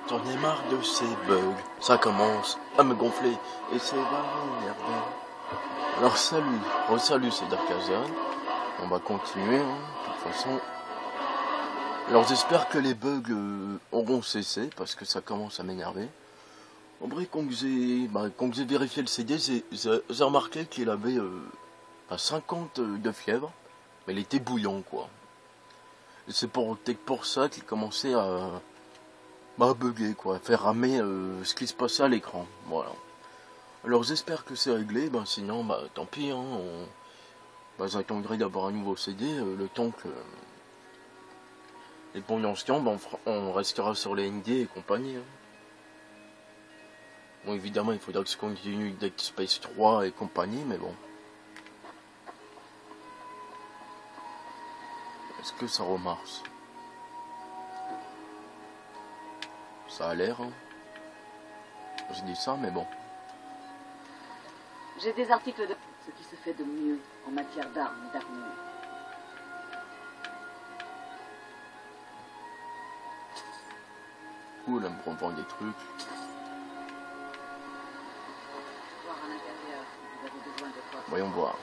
J'en ai marre de ces bugs. Ça commence à me gonfler et c'est va m'énerver. Alors salut, salut, c'est Darkazan. On va continuer, hein, de toute façon. Alors j'espère que les bugs auront cessé parce que ça commence à m'énerver. En vrai, quand j'ai vérifié le CD, j'ai remarqué qu'il avait 50 de fièvre, mais il était bouillant, quoi. Et c'est peut-être pour ça qu'il commençait à bugger, quoi, à faire ramer ce qui se passait à l'écran. Voilà. Alors j'espère que c'est réglé, sinon, tant pis, hein, j'attendrai d'avoir un nouveau CD, le temps que les bons anciens, on restera sur les ND et compagnie. Hein. Bon, évidemment, il faudra que je continue Dead Space 3 et compagnie, mais bon. Est-ce que ça remarche? Ça a l'air, hein. Je dis ça, mais bon. J'ai des articles de ce qui se fait de mieux en matière d'armes et d'armure. Ouh, là, me vend des trucs. Voir à l'intérieur si vous avez besoin de quoi. Voyons voir.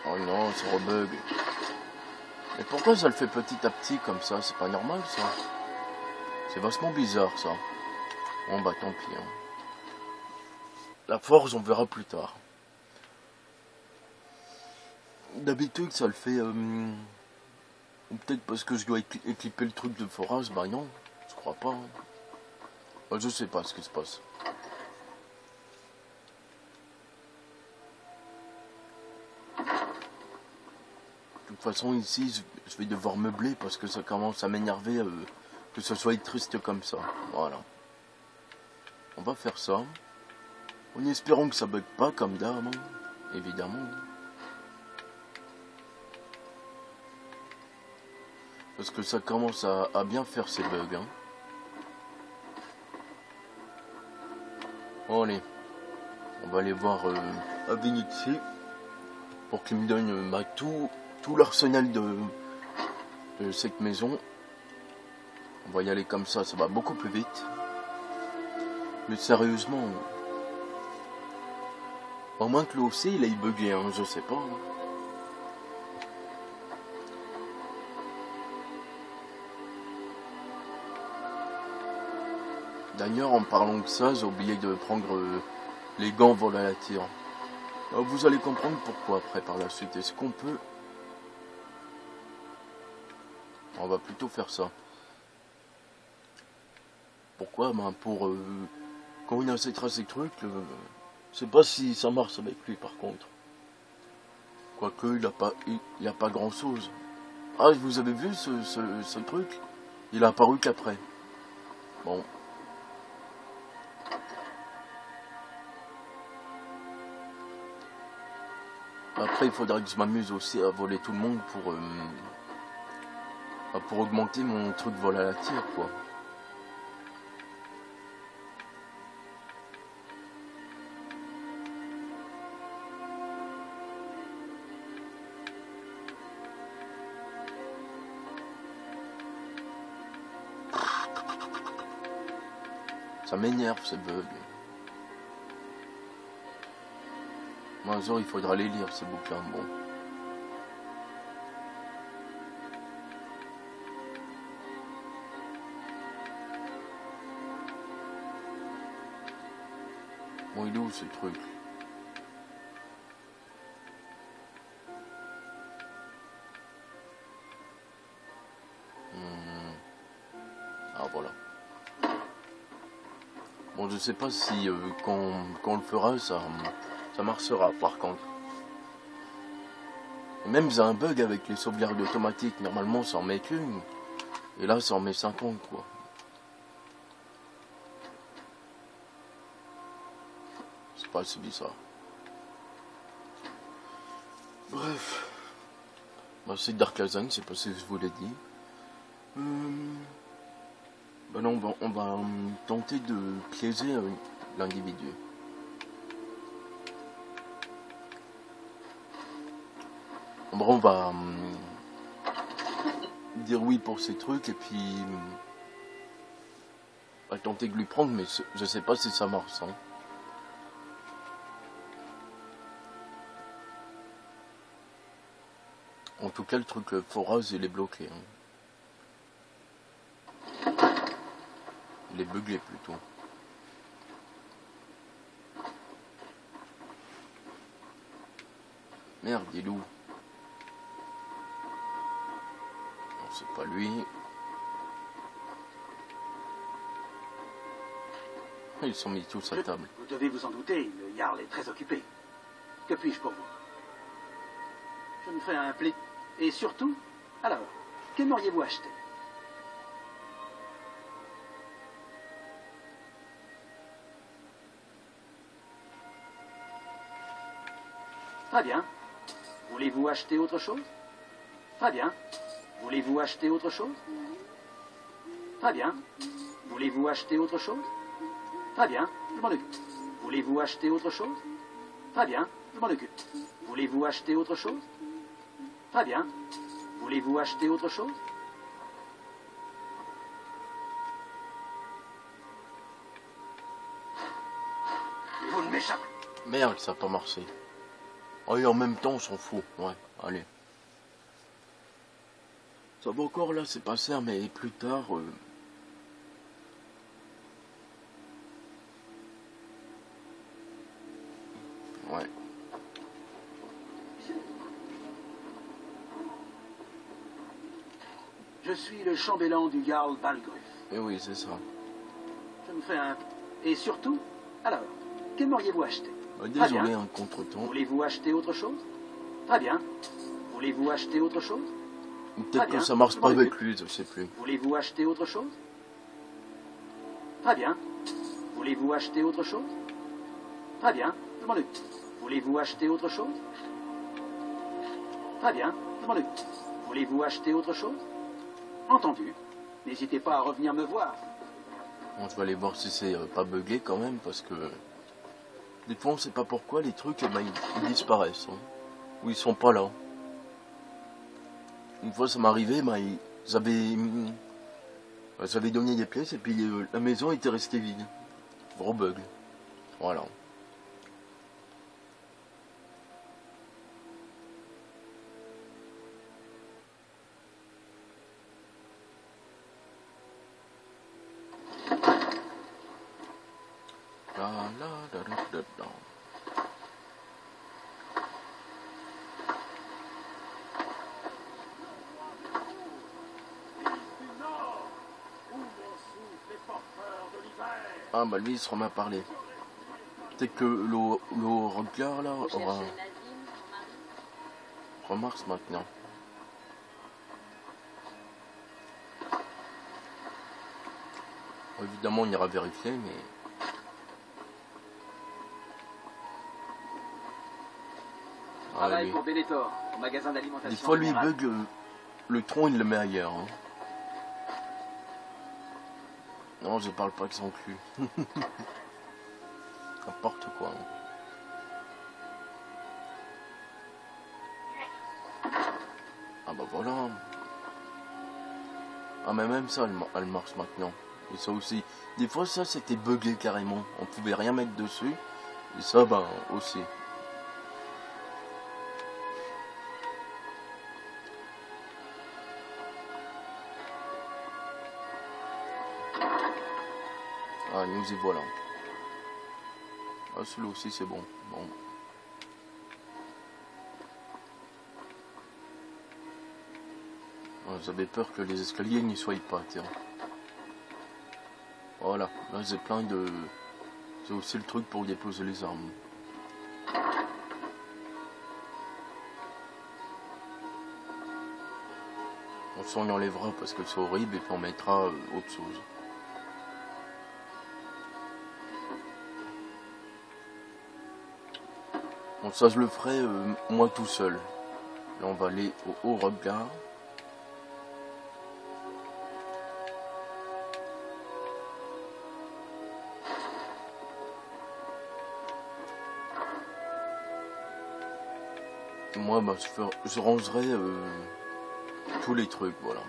Oh non, ça rebug. Mais pourquoi ça le fait petit à petit comme ça? C'est pas normal, ça. C'est vachement bizarre, ça. Bon, tant pis. Hein. La forge, on verra plus tard. D'habitude, ça le fait... Ou peut-être parce que je dois équiper le truc de forage. Non, je crois pas. Hein. Je sais pas ce qui se passe. De toute façon, ici, je vais devoir meubler parce que ça commence à m'énerver que ce soit triste comme ça. Voilà. On va faire ça. En espérant que ça bug pas comme d'hab, hein, évidemment. Parce que ça commence à bien faire ces bugs. Hein. Bon, allez. On va aller voir Avinixi pour qu'il me donne tout l'arsenal de cette maison. On va y aller comme ça va beaucoup plus vite. Mais sérieusement, à moins que l'OC il aille bugué, hein, je sais pas. Hein. D'ailleurs, en parlant de ça, j'ai oublié de prendre les gants volatiles. Vous allez comprendre pourquoi après par la suite. Est-ce qu'on peut... On va plutôt faire ça. Pourquoi? Pour... quand on achètera ces trucs, je sais pas si ça marche avec lui par contre. Quoique, il n'y a pas grand chose. Ah, vous avez vu ce truc? Il a apparu qu'après. Bon. Après, il faudra que je m'amuse aussi à voler tout le monde pour augmenter mon truc vol à la tire, quoi. Ça m'énerve ces bugs. Moi, un jour, il faudra les lire, ces bouquins. Bon. Bon, il est où ce truc? Ah, voilà. Bon, je sais pas si quand on le fera, ça marchera par contre. Et même j'ai un bug avec les sauvegardes automatiques. Normalement, ça en met qu'une. Et là, ça en met 50, quoi. C'est pas assez bizarre. Bref. C'est Darkazan, c'est pas ce que je vous l'ai dit. Non, on va tenter de piéger l'individu. Bon, dire oui pour ces trucs et puis à tenter de lui prendre, mais je sais pas si ça marche. Hein. En tout cas, le truc Foraz, il est bloqué. Hein. Il est bugué plutôt. Merde, il est où? Non, c'est pas lui. Ils sont mis tous à table. Vous devez vous en douter, le Jarl est très occupé. Que puis-je pour vous? Je me fais un pli. Et surtout, alors, qu'aimeriez-vous acheter? Très bien. Voulez-vous acheter autre chose? Très bien. Voulez-vous acheter autre chose? Très bien. Voulez-vous acheter autre chose? Très bien, je m'en occupe. Voulez-vous acheter autre chose? Très bien, je m'en occupe. Voulez-vous acheter autre chose? Très bien. Voulez-vous acheter autre chose? Vous ne m'échappez. Merde, ça n'a pas marché. Oh, et en même temps, on s'en fout. Ouais, allez. Ça va encore là, c'est pas ça, mais plus tard... Ouais. Je suis le chambellan du Jarl Balgruuf. Et oui, c'est ça. Je me fais un... Et surtout, alors, qu'aimeriez-vous acheter? Désolé, un contretemps. Voulez-vous acheter autre chose? Très bien. Voulez-vous acheter autre chose? Peut-être que ça marche pas avec lui, je sais plus. Voulez-vous acheter autre chose? Très bien. Voulez-vous acheter autre chose? Très bien, je m'en occupe. Voulez-vous acheter autre chose? Très bien, je m'en occupe. Voulez-vous acheter autre chose? Entendu. N'hésitez pas à revenir me voir. Bon, je vais aller voir si c'est pas bugué quand même, parce que... Des fois, on sait pas pourquoi, les trucs, eh ben, ils disparaissent. Hein. Ou ils sont pas là. Une fois, ça m'est arrivé, ben, ils avaient donné des pièces, et puis la maison était restée vide. Gros bug. Voilà. Ah bah lui il se remet à parler. Peut-être que le regard là remarque maintenant. Évidemment on ira vérifier mais... Travail pour Bellator, au magasin d'alimentation. Des fois lui il bug le tronc il le met ailleurs. Hein. Non, je parle pas avec son cul. N'importe quoi. Ah bah voilà. Ah mais même ça, elle marche maintenant. Et ça aussi. Des fois ça c'était bugué carrément. On pouvait rien mettre dessus. Et ça bah aussi. Ah, nous y voilà. Ah, celui-là aussi, c'est bon. Bon. Ah, j'avais peur que les escaliers n'y soient pas, tiens. Voilà. Là, j'ai plein de... C'est aussi le truc pour déposer les armes. On s'en enlèvera parce que c'est horrible et puis on mettra autre chose. Bon, ça je le ferai moi tout seul. Là on va aller au haut regard. Et moi bah, je rangerai tous les trucs, voilà.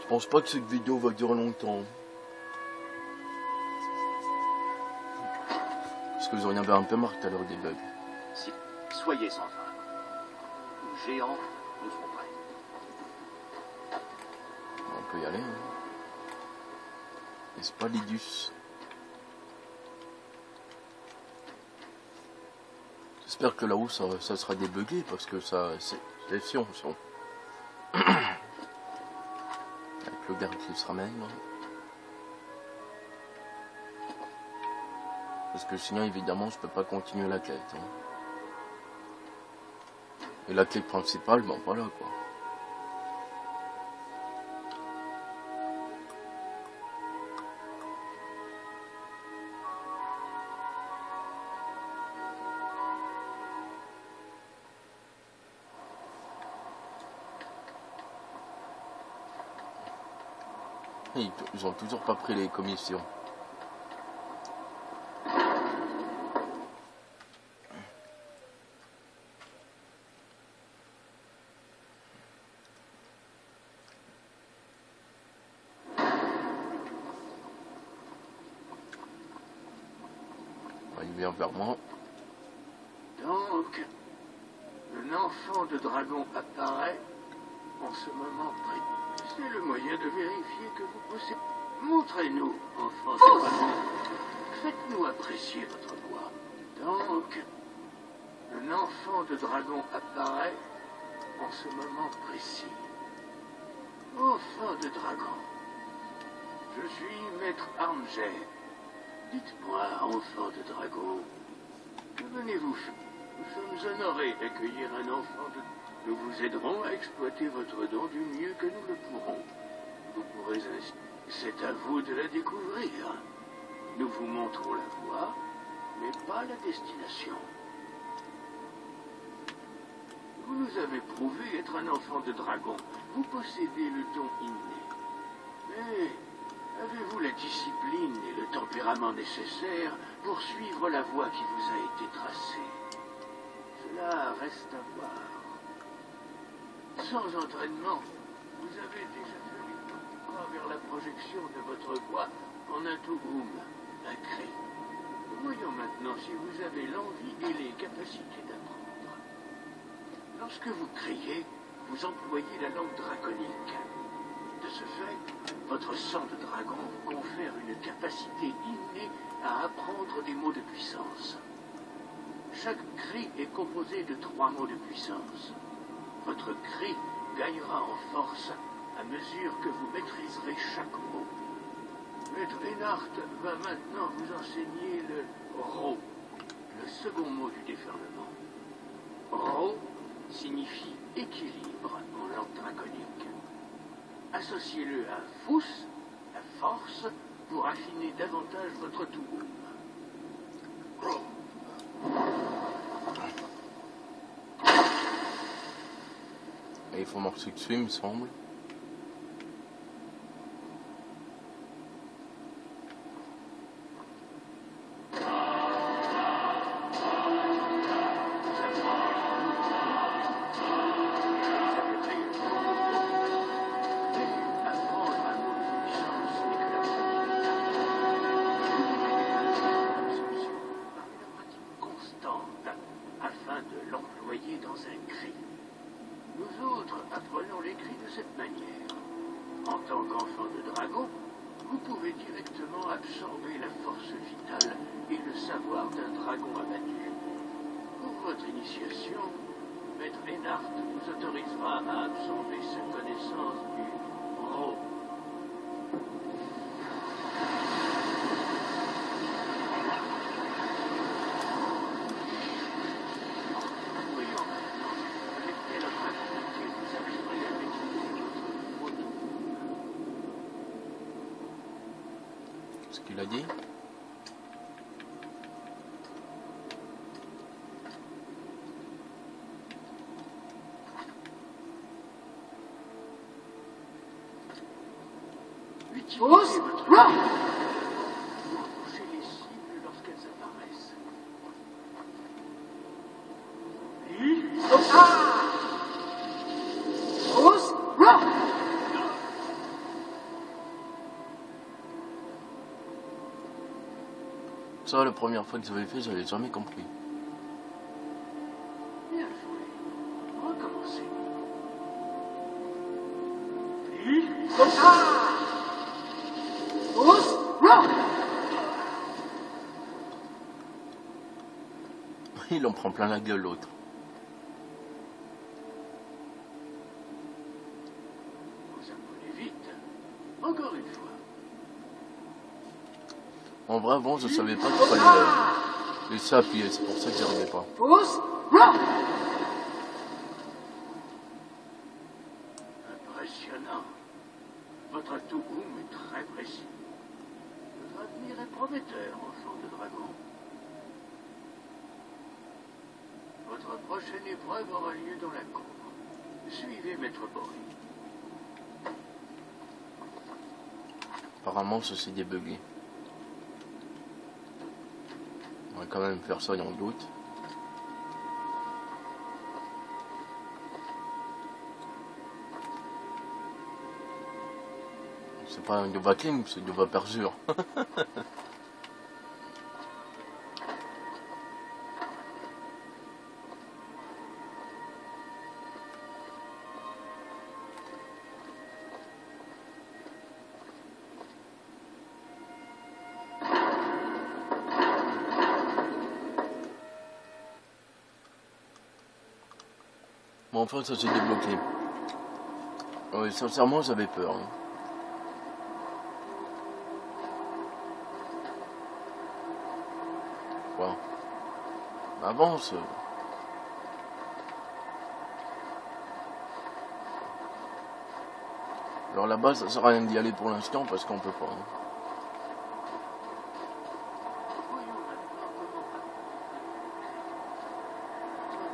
Je pense pas que cette vidéo va durer longtemps. Parce que vous en avez un peu marre tout à l'heure des bugs. Si, soyez sans crainte. Nos géants nous feront prêts. On peut y aller. Hein. N'est-ce pas, Lidus? J'espère que là-haut ça sera débugué parce que ça c'est si on avec le garde qui se ramène. Parce que sinon évidemment je peux pas continuer la quête. Hein. Et la quête principale, bon voilà quoi. Ils ont toujours pas pris les commissions. Il vient vers moi. Donc, un enfant de dragon apparaît en ce moment précis. C'est le moyen de vérifier que vous possédez. Montrez-nous, enfant de dragon. Faites-nous apprécier votre voix. Donc, un enfant de dragon apparaît en ce moment précis. Enfant de dragon, je suis maître Armger. Dites-moi, enfant de dragon, que venez-vous faire? Nous sommes honorés d'accueillir un enfant de... Nous vous aiderons à exploiter votre don du mieux que nous le pourrons. Vous pourrez ainsi... C'est à vous de la découvrir. Nous vous montrons la voie, mais pas la destination. Vous nous avez prouvé être un enfant de dragon. Vous possédez le don inné. Mais avez-vous la discipline et le tempérament nécessaires pour suivre la voie qui vous a été tracée? Cela reste à voir. Sans entraînement, vous avez déjà fait les pas vers la projection de votre voix en un Tougoum, un cri. Voyons maintenant si vous avez l'envie et les capacités d'apprendre. Lorsque vous criez, vous employez la langue draconique. De ce fait, votre sang de dragon vous confère une capacité innée à apprendre des mots de puissance. Chaque cri est composé de 3 mots de puissance. Votre cri gagnera en force à mesure que vous maîtriserez chaque mot. Maître Einhart va maintenant vous enseigner le Ro, le second mot du déferlement. Ro signifie équilibre en langue draconique. Associez-le à Fous, la force, pour affiner davantage votre Tougoum. Ro. Et il faut marcher dessus, il me semble. Maître Einhart vous autorisera à absorber cette connaissance du Ro. Voyons maintenant avec quelle rapidité vous arriverez à maîtriser votre moto. Ce qu'il a dit. Utilisez votre pour toucher les cibles lorsqu'elles apparaissent. Ça, la première fois que j'avais fait, j'avais jamais compris. Bien joué. Recommencez. Puis... Pousse, rock. Il en prend plein la gueule, l'autre. Vous apprenez vite. Encore une fois. En vrai, avant, je savais pas qu'il fallait laisser appuyer. C'est pour ça que j'y arrivais pas. Pousse, rock. Impressionnant. Votre Tougoum est très précis. Votre avenir est prometteur, enfant de dragon. Votre prochaine épreuve aura lieu dans la cour. Suivez Maître Bory. Apparemment, ça s'est débugué. On va quand même faire ça dans le doute. C'est pas un Nova King, c'est Nova Perjure. Bon, enfin, ça s'est débloqué. Oui, sincèrement, j'avais peur. Hein. Bon. Avance. Alors là-bas, ça sert à rien d'y aller pour l'instant parce qu'on peut pas. Hein. Voyons maintenant comment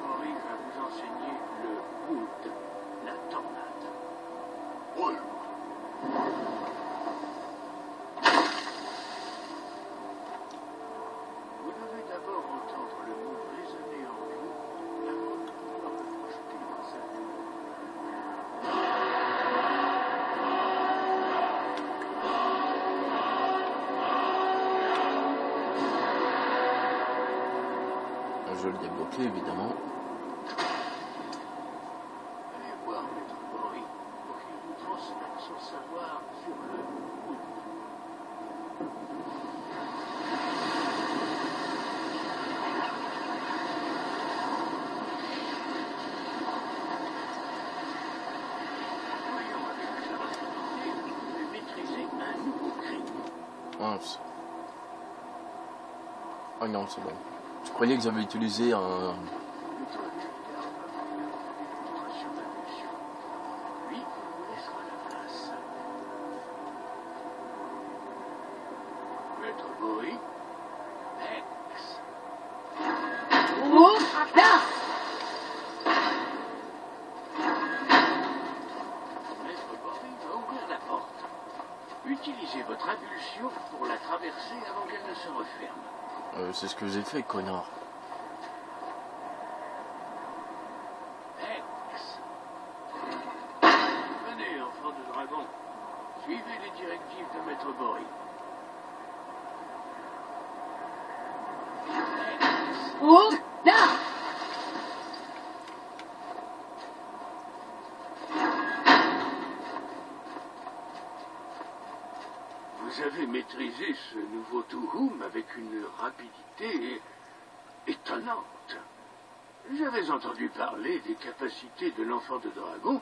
Bory va vous enseigner le wood, la tornade. Oui. Vous devez d'abord entendre le mot résonner en vous avant de pouvoir le projeter dans sa vie. Je vais le débloquer évidemment. Allez voir Maître Bory pour qu'il vous transmette son savoir sur le wood. Voyons avec quelle rapidité vous pouvez maîtriser un nouveau cri. Mince. Oh non, c'est bon. Je croyais que j'avais utilisé un... Le tour du regard va vous faire une démonstration d'impulsion. Puis, il vous laissera la place. Maître Bory, ex. Pousse, là. Maître Bory va ouvrir la porte. Utilisez votre impulsion pour la traverser avant qu'elle ne se referme. c'est ce que j'ai fait, connard. Ex. Venez, enfant de dragon. Suivez les directives de Maître Bory. Ex. Pousse, là. Vous avez maîtrisé ce nouveau Tougoum avec une rapidité étonnante. J'avais entendu parler des capacités de l'enfant de dragon,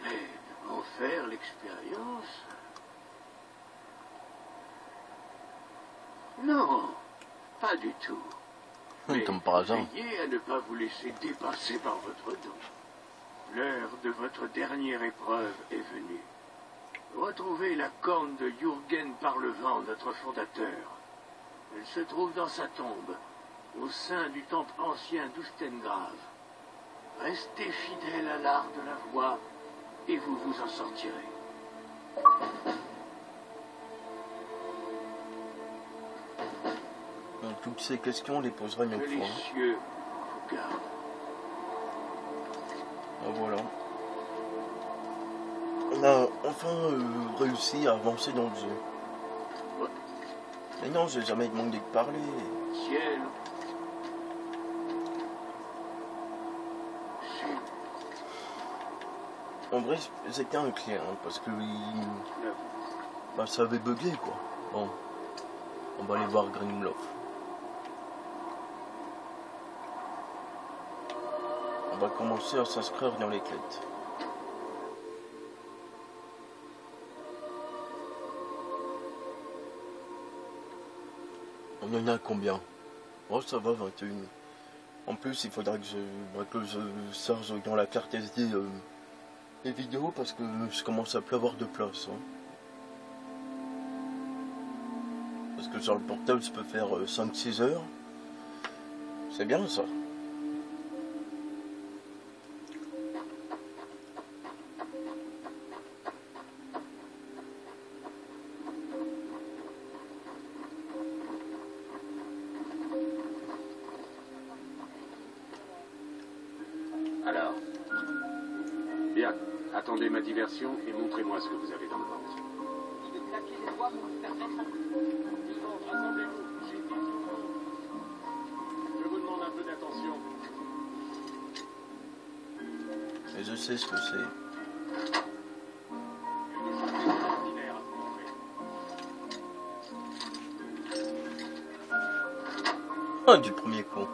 mais en faire l'expérience... Non, pas du tout. Mais Comme par hasard. veillez à ne pas vous laisser dépasser par votre dos. L'heure de votre dernière épreuve est venue. Retrouvez la corne de Jürgen Parlevent, notre fondateur. Elle se trouve dans sa tombe, au sein du temple ancien d'Ustengrave. Restez fidèle à l'art de la voix, et vous vous en sortirez. Donc, toutes ces questions, on les posera une Que autre les fois. Hein. cieux vous gardent. Voilà. On a enfin réussi à avancer dans le jeu. Mais non, j'ai jamais demandé de parler. Ciel. Sud. En vrai, c'était un clé, hein, parce que bah, ça avait bugué, quoi. Bon, on va aller voir Grimloff. On va commencer à s'inscrire dans les quêtes. On en a combien? Oh, ça va, 21. En plus, il faudra que je charge dans la carte SD les vidéos parce que je commence à plus avoir de place. Hein. Parce que sur le portable, je peux faire 5-6 heures. C'est bien ça. Alors. Bien. Attendez ma diversion et montrez-moi ce que vous avez dans le ventre. Je vais claquer les doigts pour me faire mettre un coup. Tout le monde, rassemblez-vous. Je vous demande un peu d'attention. Et je sais ce que c'est. Quelque chose d'extraordinaire à vous montrer. Ah, du premier coup.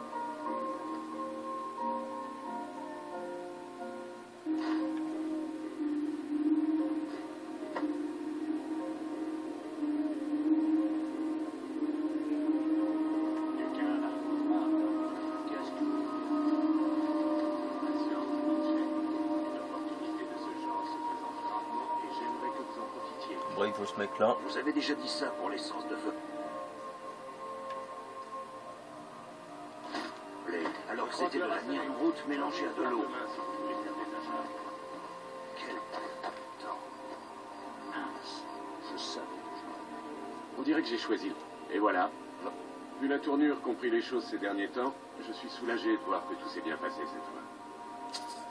Il faut ce mec là. Je vous avais déjà dit ça pour l'essence de feu. Alors que c'était de la mine brute mélangée à de l'eau. Quel temps. Mince. Je savais. On dirait que j'ai choisi. Et voilà. Vu la tournure qu'ont pris les choses ces derniers temps, je suis soulagé de voir que tout s'est bien passé cette fois.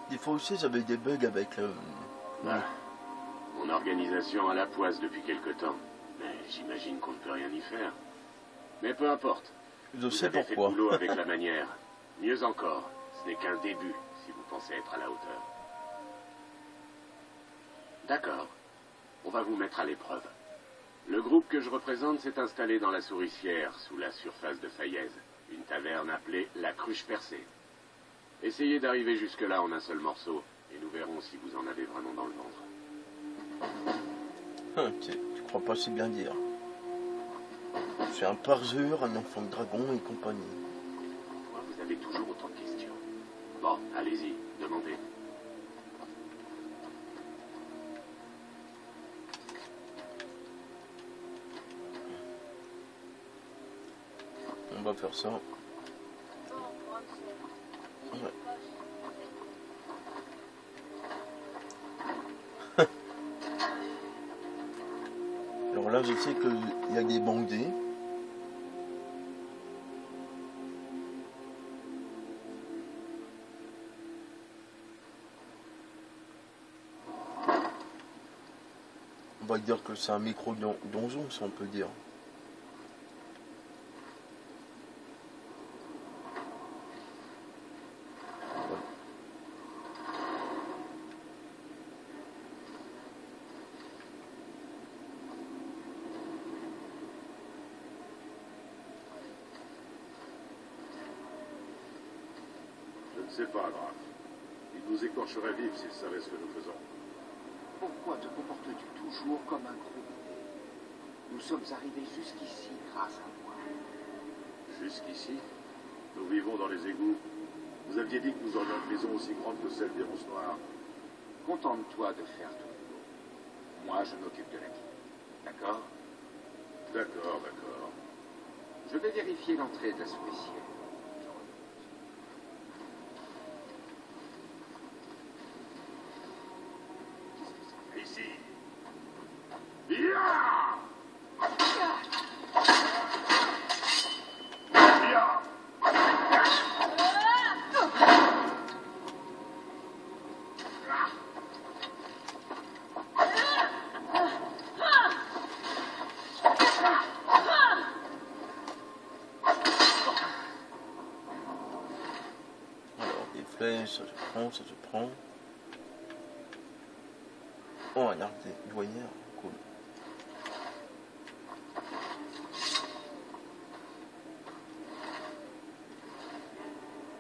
Des fois aussi j'avais des bugs avec le... Voilà. Mon organisation à la poisse depuis quelque temps. Mais j'imagine qu'on ne peut rien y faire. Mais peu importe. Je sais Vous avez fait pourquoi. le boulot avec la manière. Mieux encore, ce n'est qu'un début si vous pensez être à la hauteur. D'accord. On va vous mettre à l'épreuve. Le groupe que je représente s'est installé dans la Souricière, sous la surface de Fayez. Une taverne appelée la Cruche Percée. Essayez d'arriver jusque-là en un seul morceau, et nous verrons si vous en avez vraiment dans le ventre. Tu crois pas si bien dire. C'est un parjure, un enfant de dragon et compagnie. Pourquoi vous avez toujours autant de questions? Bon, allez-y, demandez. On va faire ça. Ouais. Alors là, je sais qu'il y a des bandits. On va dire que c'est un micro-donjon, si on peut dire. C'est pas grave. Il nous écorcherait vifs s'il savait ce que nous faisons. Pourquoi te comportes-tu toujours comme un gros? Nous sommes arrivés jusqu'ici grâce à moi. Jusqu'ici, nous vivons dans les égouts. Vous aviez dit que nous aurions une maison aussi grande que celle des Ronces Noires. Contente-toi de faire ton boulot. Moi, je m'occupe de la vie. D'accord? D'accord, d'accord. Je vais vérifier l'entrée de la souricière. Ici. Ya! Ya! gonfler, ça se prend, ça se prend. Oh, regardez, douanière, cool.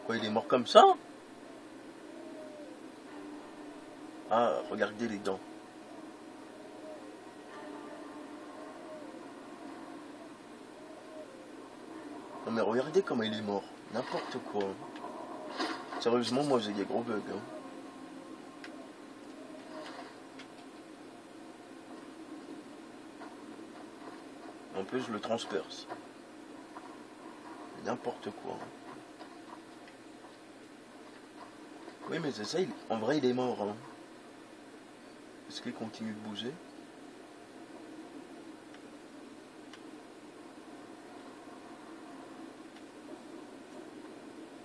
Quoi, il est mort comme ça? Ah, regardez les dents. Non mais regardez comment il est mort. N'importe quoi. Sérieusement, moi j'ai des gros bugs. Hein. En plus, je le transperce. N'importe quoi. Oui, mais c'est ça, en vrai, il est mort. Hein. Est-ce qu'il continue de bouger?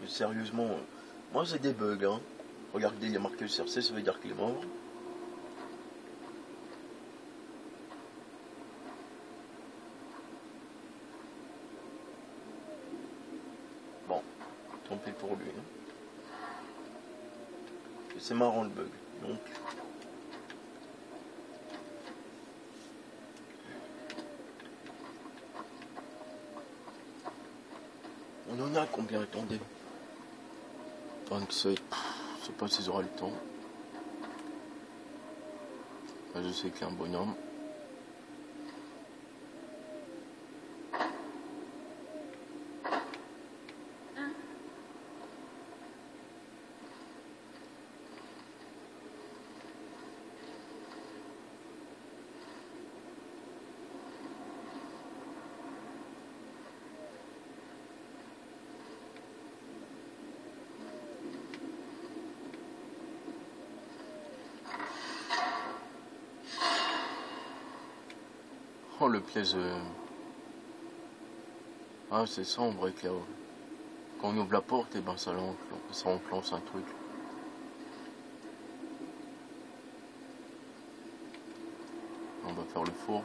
Mais sérieusement, moi c'est des bugs. Hein. Regardez, il y a marqué CRC, ça veut dire qu'il est mort. Bon, tant pis pour lui. Hein. C'est marrant le bug. Donc, on en a combien? Attendez. 27. Je sais pas s'ils aura le temps. Là, je sais qu'il y a un bonhomme. Oh, le piège. Ah, c'est ça en vrai que là, quand on ouvre la porte, et ben ça enclenche un truc. On va faire le fourbe.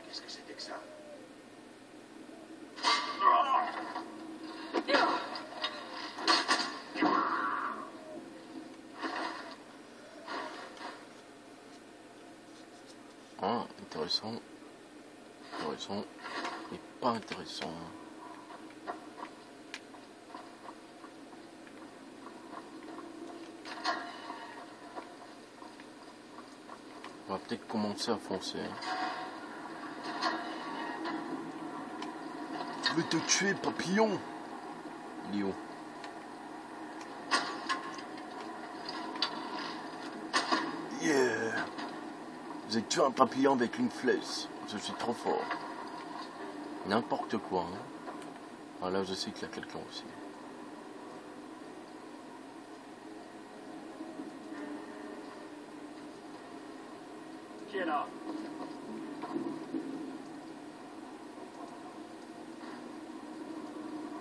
Qu'est-ce que c'était que ça? Ah, intéressant. Intéressant. Mais pas intéressant. On va peut-être commencer à foncer. Je vais te tuer, papillon. Il est où? Yeah. J'ai tué un papillon avec une flèche. Je suis trop fort. N'importe quoi. Hein. Ah là, je sais qu'il y a quelqu'un aussi. Qui est là?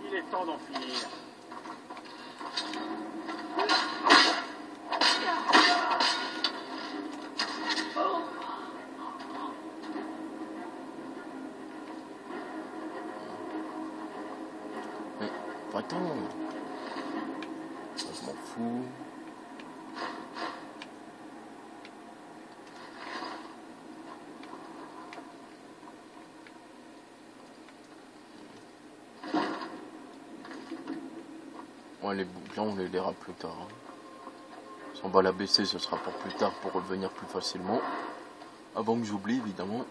Il est temps d'en finir. Mais, attends. Ça, je m'en fous. Ouais, les boucles, on les lira plus tard. Hein. Si on va la baisser, ce sera pour plus tard, pour revenir plus facilement. Avant que j'oublie, évidemment.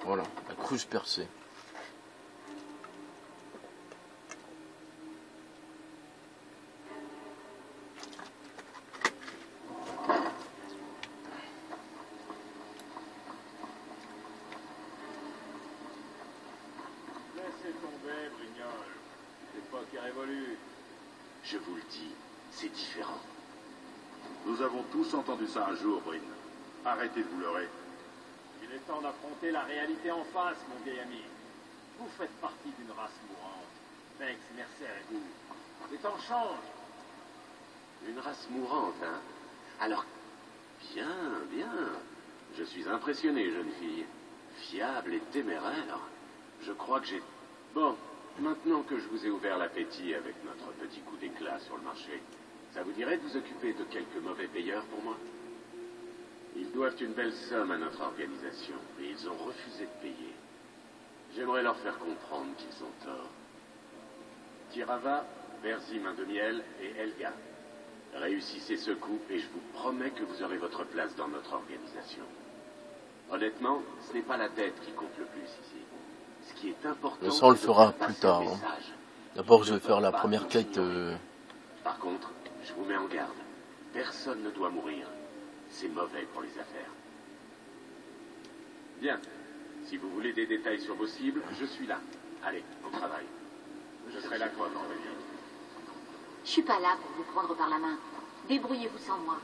Voilà, la cruche percée. Laissez tomber, Brignol. L'époque est révolue. Je vous le dis, c'est différent. Nous avons tous entendu ça un jour, Brin. Arrêtez de vous leurrer. Il est temps d'affronter la réalité en face, mon vieil ami. Vous faites partie d'une race mourante. Vex, Mercer et vous. Les temps changent. Une race mourante, hein? Alors, bien, bien. Je suis impressionné, jeune fille. Fiable et téméraire. Je crois que j'ai... Bon, maintenant que je vous ai ouvert l'appétit avec notre petit coup d'éclat sur le marché, ça vous dirait de vous occuper de quelques mauvais payeurs pour moi? Ils doivent une belle somme à notre organisation, mais ils ont refusé de payer. J'aimerais leur faire comprendre qu'ils ont tort. Tirava, Berzi Main de Miel et Elga. Réussissez ce coup et je vous promets que vous aurez votre place dans notre organisation. Honnêtement, ce n'est pas la dette qui compte le plus ici. Ce qui est important... Ça, on le c'est de fera faire plus passer tard. le message. D'abord, je vais faire Ne la pas première quête. continuer. Par contre, je vous mets en garde. Personne ne doit mourir. C'est mauvais pour les affaires. Bien. Si vous voulez des détails sur vos cibles, je suis là. Allez, au travail. Je serai là quand vous revenez. Je suis pas là pour vous prendre par la main. Débrouillez-vous sans moi.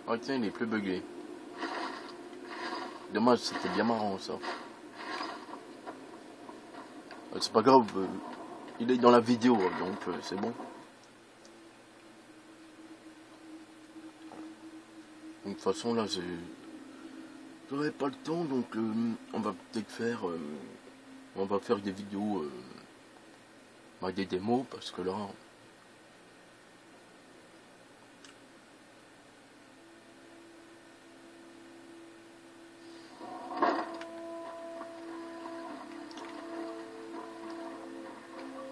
Ah tiens, il est plus bugué. Dommage, c'était bien marrant ça. C'est pas grave, il est dans la vidéo, donc c'est bon. De toute façon là, j'aurais pas le temps, donc on va peut-être faire, on va faire des vidéos, des démos, parce que là.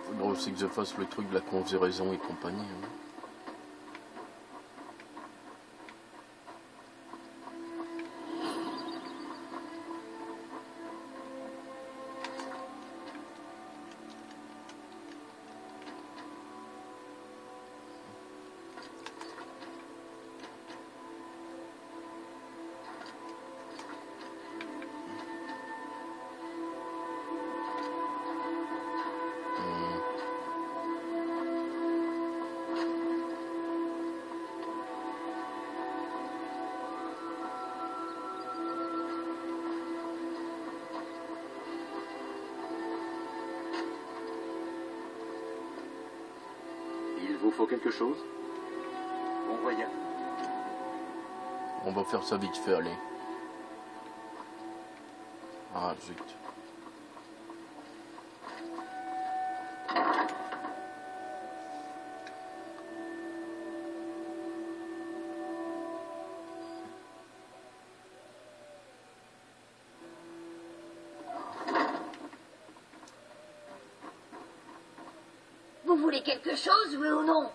Faudra aussi que je fasse le truc de la conjuration et compagnie. Hein. Il vous faut quelque chose? Bon voyage. On va faire ça vite fait, allez. Ah, zut. Vous voulez quelque chose, oui ou non?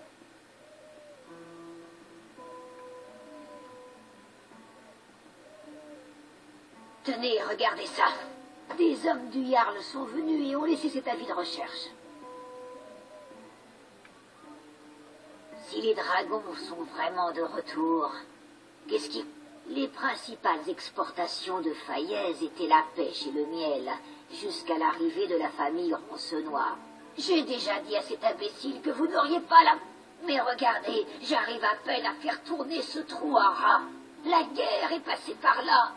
Tenez, regardez ça. Des hommes du Jarl sont venus et ont laissé cet avis de recherche. Si les dragons sont vraiment de retour, qu'est-ce qui... Les principales exportations de Faillaise étaient la pêche et le miel, jusqu'à l'arrivée de la famille Roncenois. J'ai déjà dit à cet imbécile que vous n'auriez pas la... Mais regardez, j'arrive à peine à faire tourner ce trou à rats. La guerre est passée par là.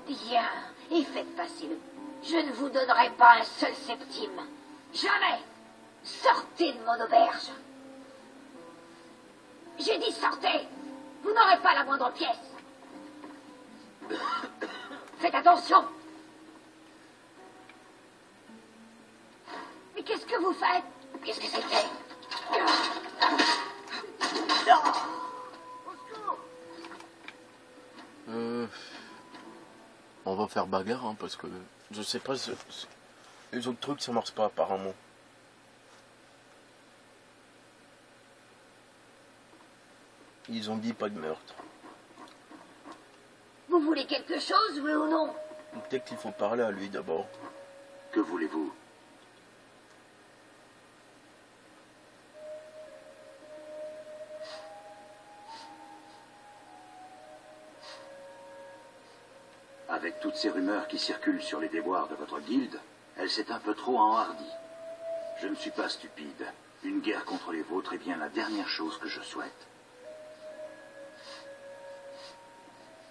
Bien, et faites passer le... Je ne vous donnerai pas un seul septime. Jamais. Sortez de mon auberge. J'ai dit sortez. Vous n'aurez pas la moindre pièce. Faites attention. Mais qu'est-ce que vous faites? Qu'est-ce que c'était? On va faire bagarre, hein, parce que je sais pas, les autres trucs ça marche pas apparemment. Ils ont dit pas de meurtre. Vous voulez quelque chose, oui ou non? Peut-être qu'il faut parler à lui d'abord. Que voulez-vous? Avec toutes ces rumeurs qui circulent sur les déboires de votre guilde, elle s'est un peu trop enhardie. Je ne suis pas stupide. Une guerre contre les vôtres est bien la dernière chose que je souhaite.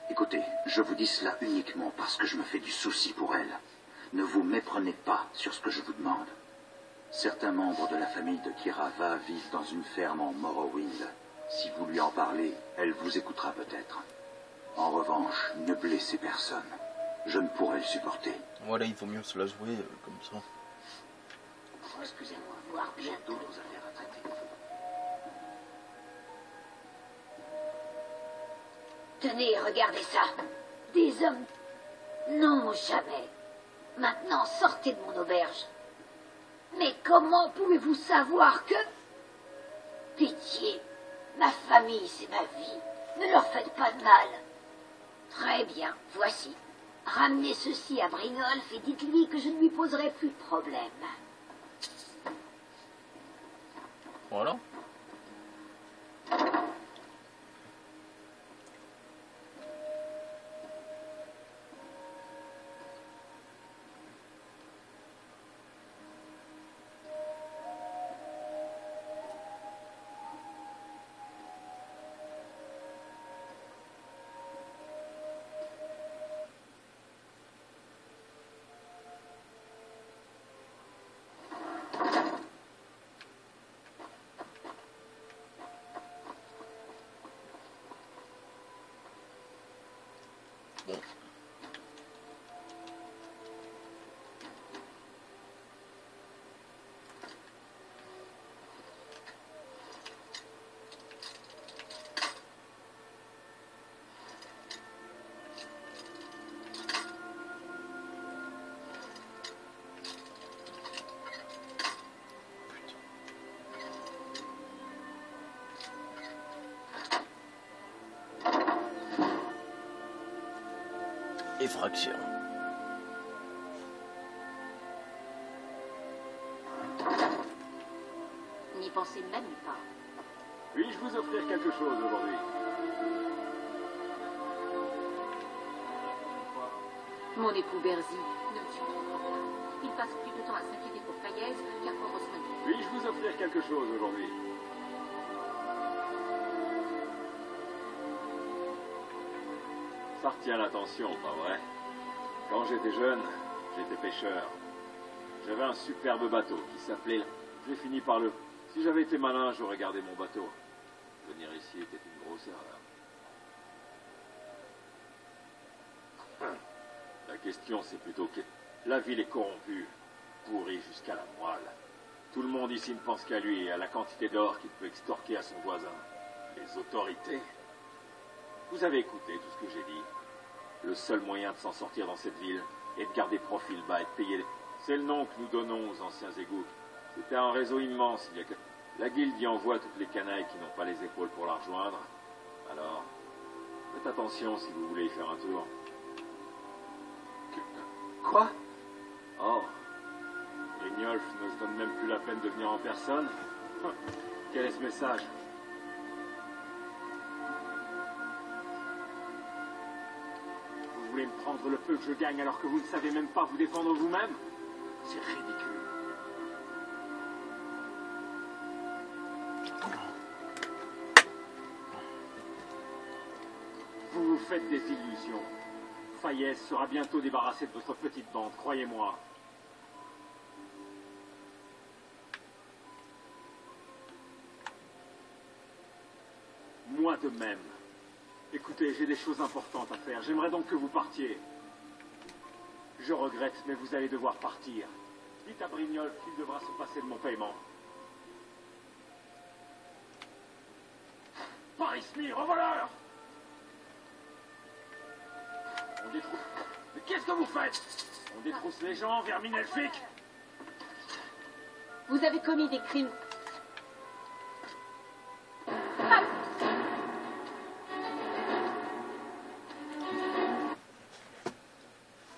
Écoutez, je vous dis cela uniquement parce que je me fais du souci pour elle. Ne vous méprenez pas sur ce que je vous demande. Certains membres de la famille de Kirava vivent dans une ferme en Morrowind. Si vous lui en parlez, elle vous écoutera peut-être. En revanche, ne blessez personne. Je ne pourrai le supporter. Voilà, il vaut mieux se la jouer comme ça. Excusez-moi, voir bientôt nos affaires à traiter. Tenez, regardez ça. Des hommes... Non, jamais. Maintenant, sortez de mon auberge. Mais comment pouvez-vous savoir que... Pitié, ma famille, c'est ma vie. Ne leur faites pas de mal. Très bien, voici. Ramenez ceci à Brynolf et dites-lui que je ne lui poserai plus de problème. Voilà. Bon. Effraction. N'y pensez même pas. Puis-je vous offrir quelque chose aujourd'hui? Mon époux Berzi ne me surprend pas. Il passe plus de temps à s'inquiéter pour Fayez qu'à prendre soin de lui. Puis-je vous offrir quelque chose aujourd'hui? Ça retient l'attention, pas vrai? Quand j'étais jeune, j'étais pêcheur. J'avais un superbe bateau qui s'appelait... J'ai fini par le... Si j'avais été malin, j'aurais gardé mon bateau. Venir ici était une grosse erreur. La question, c'est plutôt que... La ville est corrompue, pourrie jusqu'à la moelle. Tout le monde ici ne pense qu'à lui et à la quantité d'or qu'il peut extorquer à son voisin. Les autorités... Vous avez écouté tout ce que j'ai dit. Le seul moyen de s'en sortir dans cette ville est de garder profil bas et de payer... C'est le nom que nous donnons aux anciens égouts. C'était un réseau immense. Il y a que... La guilde y envoie toutes les canailles qui n'ont pas les épaules pour la rejoindre. Alors, faites attention si vous voulez y faire un tour. Quoi? Oh, les Gnolfs ne se donnent même plus la peine de venir en personne. Quel est ce message? Vous voulez me prendre le peu que je gagne alors que vous ne savez même pas vous défendre vous-même? C'est ridicule. Vous vous faites des illusions. Fayez sera bientôt débarrassé de votre petite bande, croyez-moi. Moi de même. Écoutez, j'ai des choses importantes à faire. J'aimerais donc que vous partiez. Je regrette, mais vous allez devoir partir. Dites à Brignoles qu'il devra se passer de mon paiement. Paris Smith, revoleur! On détrousse... Mais qu'est-ce que vous faites? On détrousse les gens, vermine elfique. Vous avez commis des crimes.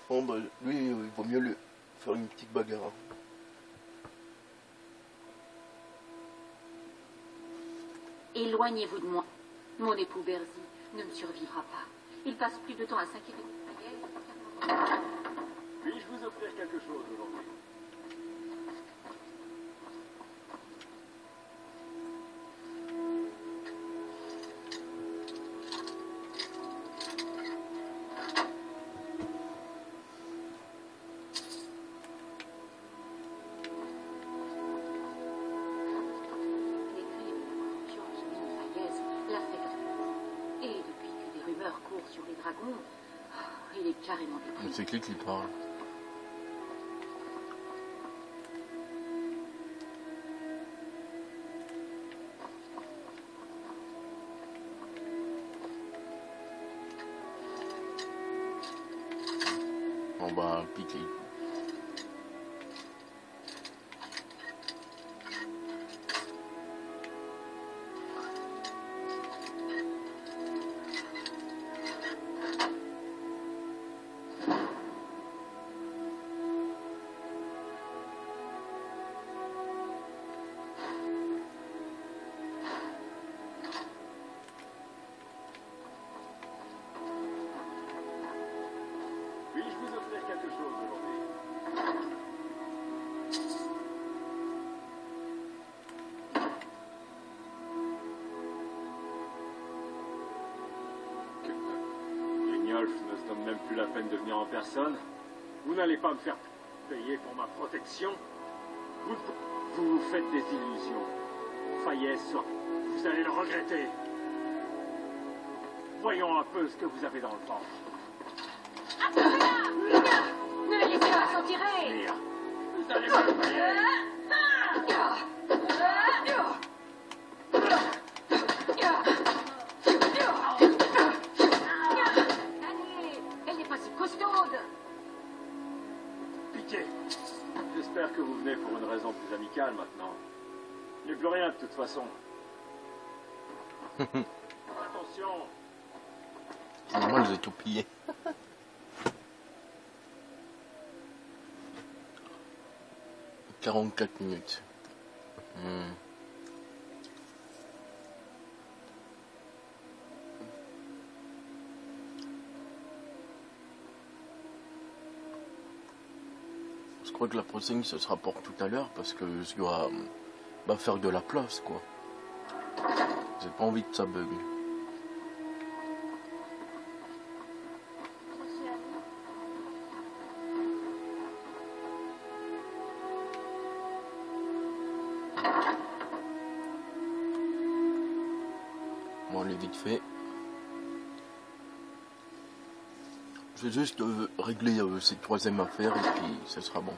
Bon bah lui, il vaut mieux lui faire une petite bagarre. Éloignez-vous de moi. Mon époux Berzi ne me survivra pas. Il passe plus de temps à s'inquiéter de Fayez. Puis-je vous offrir quelque chose aujourd'hui? Les crimes et la corruption qui minent Fayez l'affectent. Et depuis que des rumeurs courent sur les dragons, il est carrément déprimé. C'est qui parle? On va piquer. Puis-je vous offrir quelque chose aujourd'hui? Grignolf ne se donne même plus la peine de venir en personne. Vous n'allez pas me faire payer pour ma protection. Vous vous faites des illusions. Fayez, vous allez le regretter. Voyons un peu ce que vous avez dans le ventre. Ne les laissez pas s'en tirer. Mire, vous allez me le payer. Allez, elle n'est pas si costaude. Piqué. J'espère que vous venez pour une raison plus amicale maintenant. Il n'y a plus rien de toute façon. Attention. Moi, je les ai tout pillés. 44 minutes. Je crois que la prochaine ce sera pour tout à l'heure parce que je dois faire de la place quoi. J'ai pas envie que ça bug. Bon, allez vite fait. Je vais juste régler cette troisième affaire et puis ça sera bon.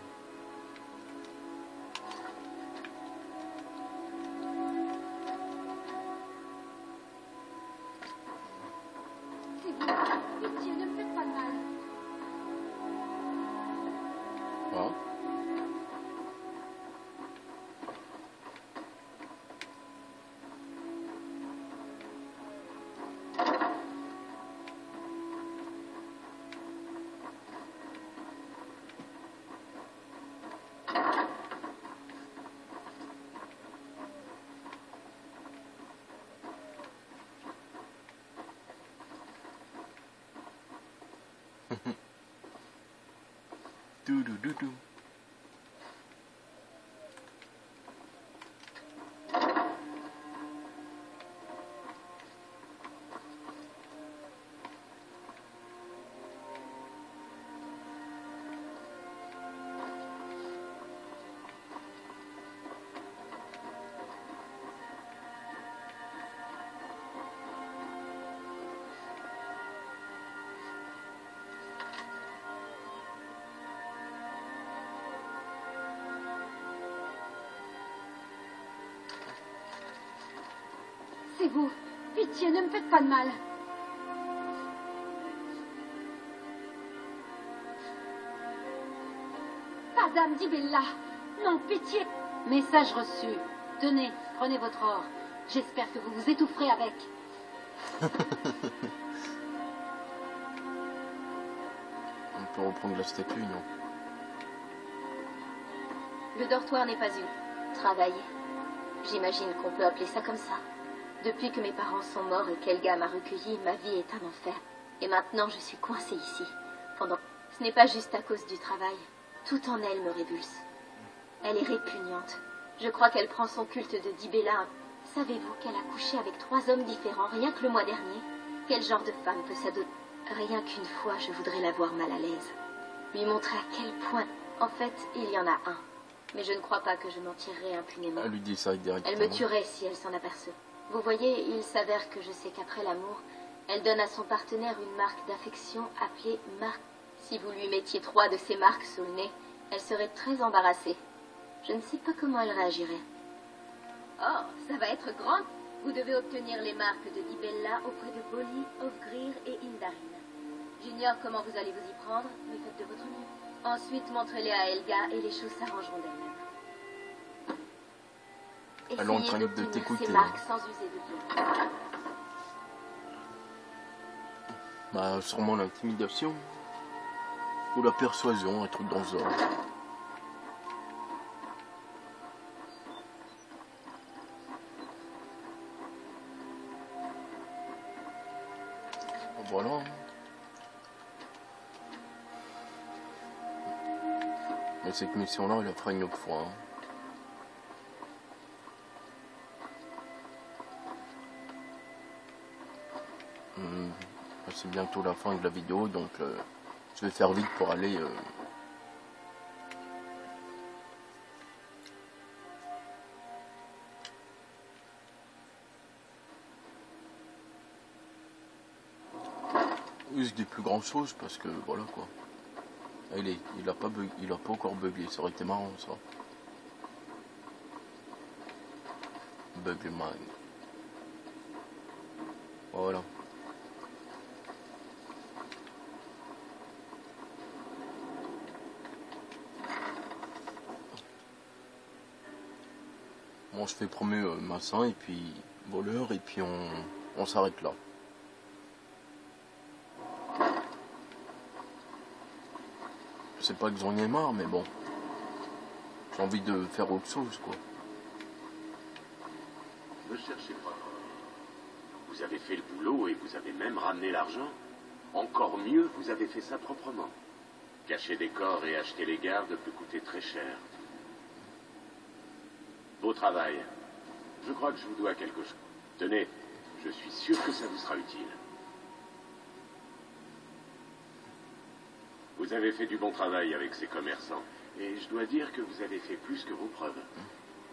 Pitié, ne me faites pas de mal. Ah. Dou. Taisez-vous. Pitié, ne me faites pas de mal. Madame Dibella. Non, pitié. Message reçu. Tenez, prenez votre or. J'espère que vous vous étoufferez avec. On peut reprendre la statue, non? Le dortoir n'est pas eu. Travailler. J'imagine qu'on peut appeler ça comme ça. Depuis que mes parents sont morts et qu'Helga m'a recueillie, ma vie est un enfer. Et maintenant, je suis coincée ici. Ce n'est pas juste à cause du travail. Tout en elle me révulse. Elle est répugnante. Je crois qu'elle prend son culte de Dibella. Savez-vous qu'elle a couché avec 3 hommes différents rien que le mois dernier? Quel genre de femme peut s'adonner? Rien qu'une fois, je voudrais la voir mal à l'aise. Lui montrer à quel point... En fait, il y en a un. Mais je ne crois pas que je m'en tirerai impunément. Elle lui dit ça directement. Elle me tuerait si elle s'en apercevait. Vous voyez, il s'avère que je sais qu'après l'amour, elle donne à son partenaire une marque d'affection appelée marque. Si vous lui mettiez 3 de ces marques sous le nez, elle serait très embarrassée. Je ne sais pas comment elle réagirait. Oh, ça va être grand. Vous devez obtenir les marques de Dibella auprès de Bolli, Ofgrir et Indarin. J'ignore comment vous allez vous y prendre, mais faites de votre mieux. Ensuite, montrez-les à Helga et les choses s'arrangeront d'elles-mêmes. Elle est en train de t'écouter. Ces marques sans user de violence. Bah, sûrement l'intimidation. Ou la persuasion, un truc dans ce genre. Voilà. Mais cette mission-là, elle la fera une autre fois. C'est bientôt la fin de la vidéo, donc je vais faire vite pour aller... je dis plus grand chose parce que voilà quoi. Il a pas encore bugué, ça aurait été marrant ça. Bug mine. Voilà. Bon, je fais premier massin et puis voleur et puis on s'arrête là. C'est pas que j'en ai marre, mais bon. J'ai envie de faire autre chose, quoi. Ne cherchez pas. Vous avez fait le boulot et vous avez même ramené l'argent. Encore mieux, vous avez fait ça proprement. Cacher des corps et acheter les gardes peut coûter très cher. Beau travail. Je crois que je vous dois quelque chose. Tenez, je suis sûr que ça vous sera utile. Vous avez fait du bon travail avec ces commerçants. Et je dois dire que vous avez fait plus que vos preuves.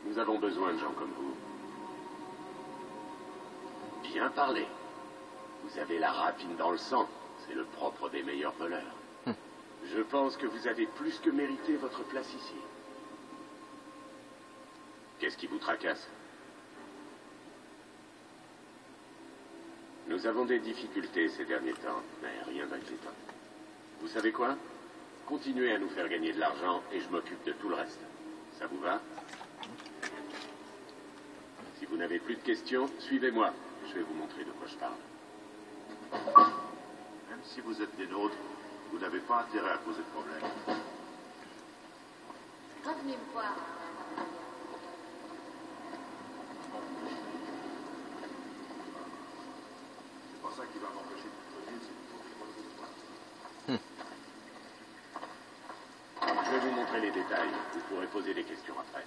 Nous avons besoin de gens comme vous. Bien parlé. Vous avez la rapine dans le sang. C'est le propre des meilleurs voleurs. Je pense que vous avez plus que mérité votre place ici. Qu'est-ce qui vous tracasse? Nous avons des difficultés ces derniers temps, mais rien d'inquiétant. Vous savez quoi? Continuez à nous faire gagner de l'argent et je m'occupe de tout le reste. Ça vous va? Si vous n'avez plus de questions, suivez-moi. Je vais vous montrer de quoi je parle. Même si vous êtes des nôtres, vous n'avez pas intérêt à poser de problème. Revenez me voir. C'est pas ça qui va m'empêcher de vous donner, c'est Je vais vous montrer les détails. Vous pourrez poser des questions après.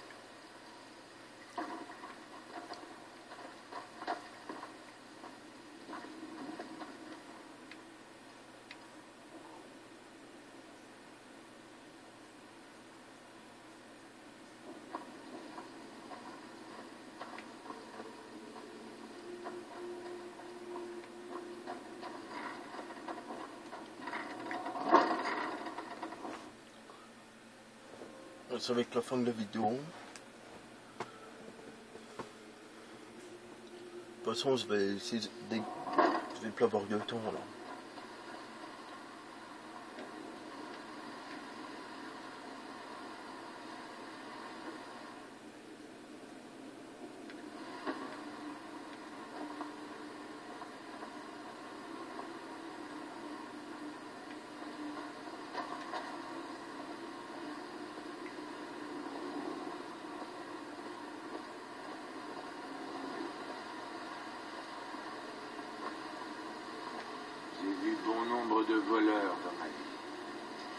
C'est avec la fin de la vidéo. façon, je vais essayer de... Je vais plus avoir de temps là. J'ai vu bon nombre de voleurs dans ma vie,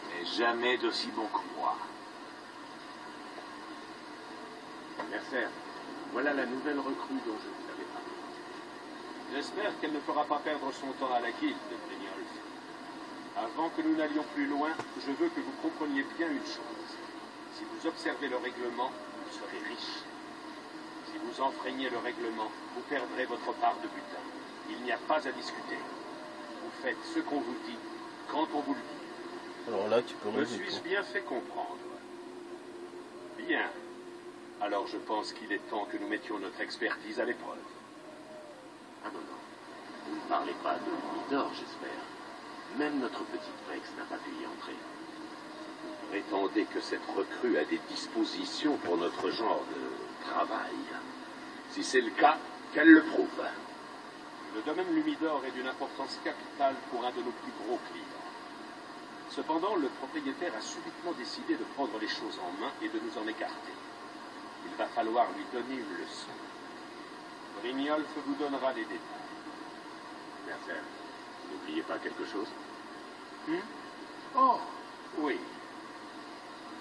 mais jamais d'aussi bons que moi. Mercer, voilà la nouvelle recrue dont je vous avais parlé. J'espère qu'elle ne fera pas perdre son temps à la guilde, Brynjolf. Avant que nous n'allions plus loin, je veux que vous compreniez bien une chose. Si vous observez le règlement, vous serez riche. Si vous enfreignez le règlement, vous perdrez votre part de butin. Il n'y a pas à discuter. Vous faites ce qu'on vous dit, quand on vous le dit. Alors là, tu peux Me rêver, suis-je quoi. bien fait comprendre? Bien. Alors je pense qu'il est temps que nous mettions notre expertise à l'épreuve. Ah non, non. Vous ne parlez pas de Midor, j'espère. Même notre petite Rex n'a pas pu y entrer. Vous prétendez que cette recrue a des dispositions pour notre genre de travail. Si c'est le cas, qu'elle le prouve. Le domaine Lumidor est d'une importance capitale pour un de nos plus gros clients. Cependant, le propriétaire a subitement décidé de prendre les choses en main et de nous en écarter. Il va falloir lui donner une leçon. Brynjolf vous donnera les détails. Mercer, n'oubliez pas quelque chose? Oh, oui.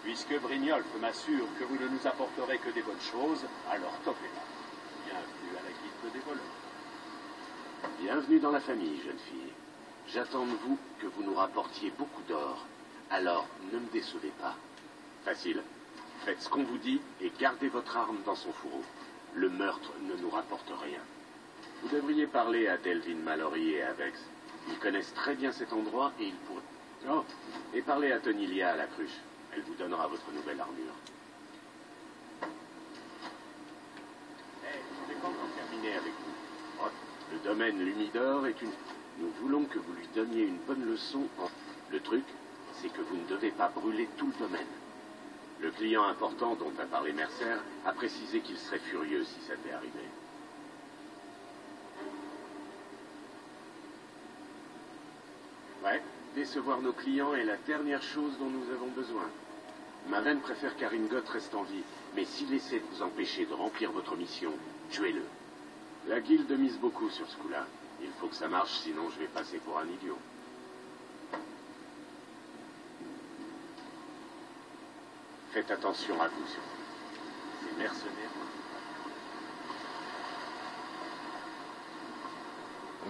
Puisque Brynjolf m'assure que vous ne nous apporterez que des bonnes choses, alors topez-la. Bienvenue à la guilde des voleurs. Bienvenue dans la famille, jeune fille. J'attends de vous que vous nous rapportiez beaucoup d'or. Alors, ne me décevez pas. Facile. Faites ce qu'on vous dit et gardez votre arme dans son fourreau. Le meurtre ne nous rapporte rien. Vous devriez parler à Delvin Mallory et à Vex. Ils connaissent très bien cet endroit et ils pourraient... Oh, et parlez à Tonilia à la cruche. Elle vous donnera votre nouvelle armure. Je n'ai pas encore terminé avec vous. Oh, le domaine Lumidor est une... Nous voulons que vous lui donniez une bonne leçon. Le truc, c'est que vous ne devez pas brûler tout le domaine. Le client important dont a parlé Mercer a précisé qu'il serait furieux si ça t'est arrivé. Ouais, décevoir nos clients est la dernière chose dont nous avons besoin. Maven préfère qu'Aringot reste en vie, mais s'il essaie de vous empêcher de remplir votre mission, tuez-le. La guilde mise beaucoup sur ce coup-là. Il faut que ça marche, sinon je vais passer pour un idiot. Faites attention à vous, surtout. Ces mercenaires.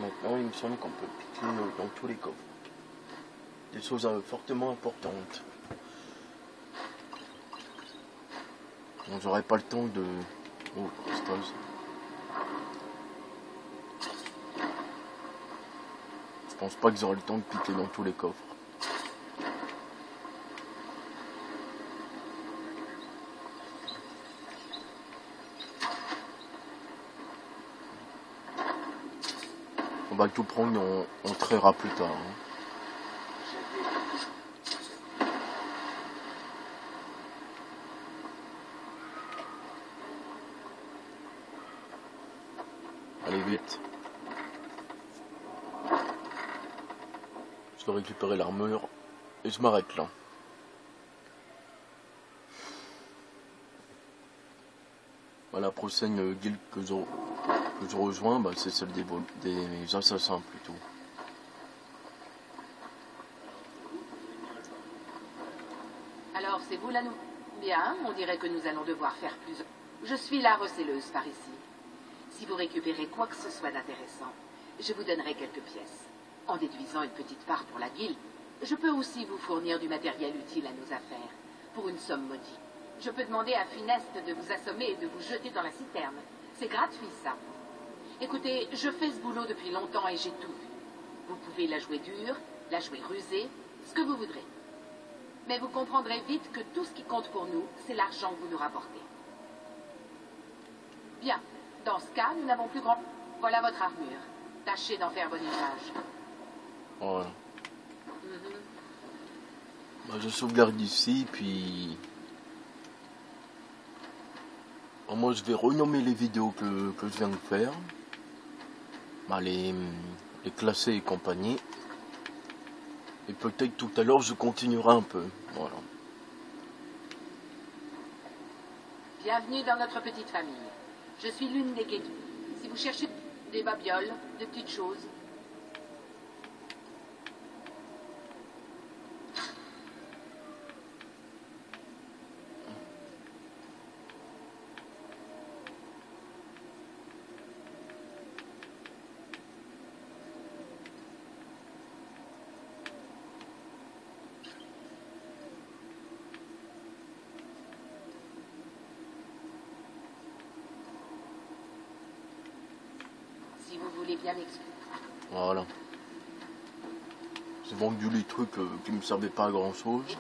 Maintenant, il me semble qu'on peut piquer dans tous les coffres. Des choses fortement importantes. Bon, j'aurai pas le temps de... Oh, Christos. Je pense pas que j'aurai le temps de piquer dans tous les coffres. On va tout prendre, on traira plus tard. Hein. Allez, vite. Je dois récupérer l'armure et je m'arrête là. Voilà, la prochaine guilde que je rejoins, bah, c'est celle des assassins plutôt. Alors, c'est vous là, nous? Bien, on dirait que nous allons devoir faire plus. Je suis la recéleuse par ici. Si vous récupérez quoi que ce soit d'intéressant, je vous donnerai quelques pièces. En déduisant une petite part pour la guilde, je peux aussi vous fournir du matériel utile à nos affaires, pour une somme modique. Je peux demander à Funeste de vous assommer et de vous jeter dans la citerne. C'est gratuit, ça. Écoutez, je fais ce boulot depuis longtemps et j'ai tout vu. Vous pouvez la jouer dure, la jouer rusée, ce que vous voudrez. Mais vous comprendrez vite que tout ce qui compte pour nous, c'est l'argent que vous nous rapportez. Bien. Dans ce cas, nous n'avons plus grand... Voilà votre armure. Tâchez d'en faire bon usage. Voilà. Bah, je sauvegarde ici, puis... Alors, moi, je vais renommer les vidéos que je viens de faire. Bah, les classer et compagnie. Et peut-être tout à l'heure, je continuerai un peu. Voilà. Bienvenue dans notre petite famille. Je suis l'une des guédis. Si vous cherchez des babioles, de petites choses... Si vous voulez bien m'expliquer. Voilà. J'ai vendu les trucs qui me servaient pas à grand chose.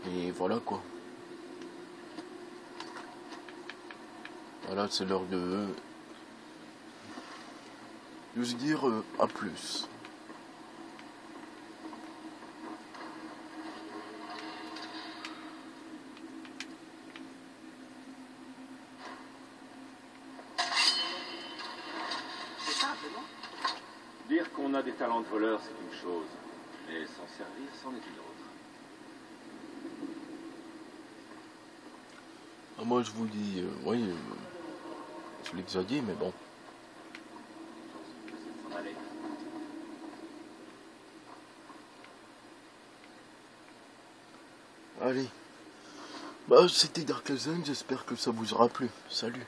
Et voilà quoi. Voilà, c'est l'heure de se dire à plus. Dire qu'on a des talents de voleur, c'est une chose, mais s'en servir, c'en est une autre. Ah, moi je vous dis, oui, je l'ai déjà dit, mais bon. Allez. Bah, c'était Dark Zone, j'espère que ça vous aura plu. Salut.